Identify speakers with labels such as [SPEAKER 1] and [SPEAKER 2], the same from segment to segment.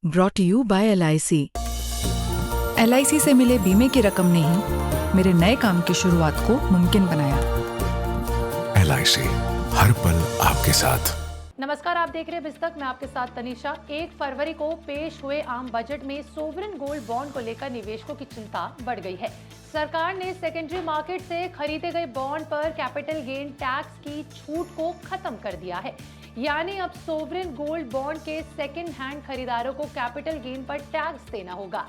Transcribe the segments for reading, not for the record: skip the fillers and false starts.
[SPEAKER 1] Brought you by LIC। LIC से मिले बीमे की रकम ने ही मेरे नए काम की शुरुआत को मुमकिन बनाया।
[SPEAKER 2] LIC हर पल आपके साथ।
[SPEAKER 3] नमस्कार, आप देख रहे हैं बिस्तक। मैं आपके साथ तनीषा। 1 फरवरी को पेश हुए आम बजट में सोवरेन गोल्ड बॉन्ड को लेकर निवेशकों की चिंता बढ़ गई है। सरकार ने सेकेंडरी मार्केट से खरीदे गए बॉन्ड पर कैपिटल गेन टैक्स की छूट को खत्म कर दिया है। यानी अब सोवरेन गोल्ड बॉन्ड के सेकेंड हैंड खरीदारों को कैपिटल गेन पर टैक्स देना होगा।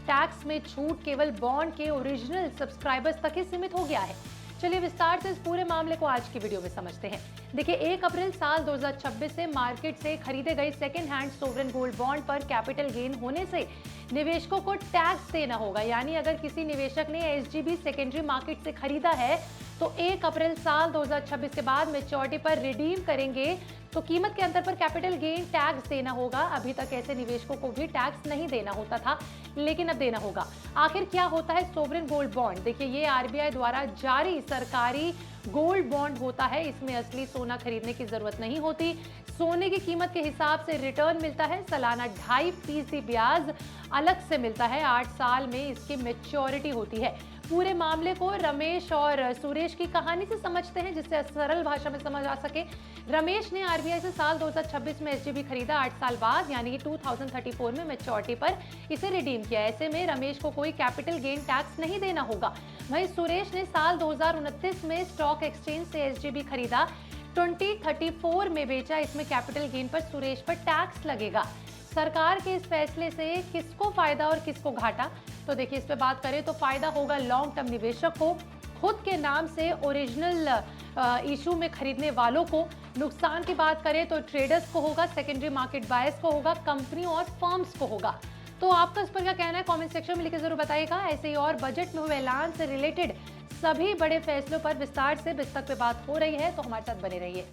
[SPEAKER 3] टैक्स में छूट केवल बॉन्ड के ओरिजिनल सब्सक्राइबर्स तक ही सीमित हो गया है। चलिए विस्तार से इस पूरे मामले को आज की वीडियो में समझते हैं। देखिए, 1 अप्रैल साल 2026 से मार्केट से खरीदे गए second hand sovereign gold bond पर कैपिटल गेन होने से निवेशकों को टैक्स देना होगा। यानी अगर किसी निवेशक ने SGB सेकेंडरी मार्केट से खरीदा है तो 1 अप्रैल साल 2026 के बाद मैच्योरिटी पर रिडीम करेंगे तो कीमत के अंतर पर कैपिटल गेन टैक्स देना होगा। अभी तक ऐसे निवेशकों को भी टैक्स नहीं देना होता था, लेकिन अब देना होगा। आखिर क्या होता है सोवरेन गोल्ड बॉन्ड? देखिए, ये RBI द्वारा जारी सरकारी गोल्ड बॉन्ड होता है। इसमें असली सोना खरीदने की जरूरत नहीं होती। सोने की कीमत के हिसाब से रिटर्न मिलता है। सालाना 2.5% ब्याज अलग से मिलता है। 8 साल में इसकी मैच्योरिटी होती है। पूरे मामले को रमेश और सुरेश की कहानी से समझते हैं, जिससे सरल भाषा में समझ आ सके। रमेश ने RBI से साल 2026 में SGB खरीदा। 8 साल बाद यानी कि 2034 में मैच्योरिटी पर इसे रिडीम किया। ऐसे में रमेश को कोई कैपिटल गेन टैक्स नहीं देना होगा। वहीं सुरेश ने साल 2029 में स्टॉक एक्सचेंज से SGB खरीदा, 2034 में बेचा। इसमें कैपिटल गेन पर सुरेश पर टैक्स लगेगा। सरकार के इस फैसले से किसको फायदा और किसको घाटा? तो देखिए, इस पे बात करें तो फायदा होगा लॉन्ग टर्म निवेशक को, खुद के नाम से ओरिजिनल इशू में खरीदने वालों को। नुकसान की बात करें तो ट्रेडर्स को होगा, सेकेंडरी मार्केट बायर्स को होगा, कंपनियों और फर्म्स को होगा। तो आपका इस पर क्या कहना है? कमेंट सेक्शन में लिखकर जरूर बताइएगा। ऐसे ही और बजट में हुए ऐलान से रिलेटेड सभी बड़े फैसलों पर विस्तार से बिस्तक पे बात हो रही है, तो हमारे साथ बने रहिए।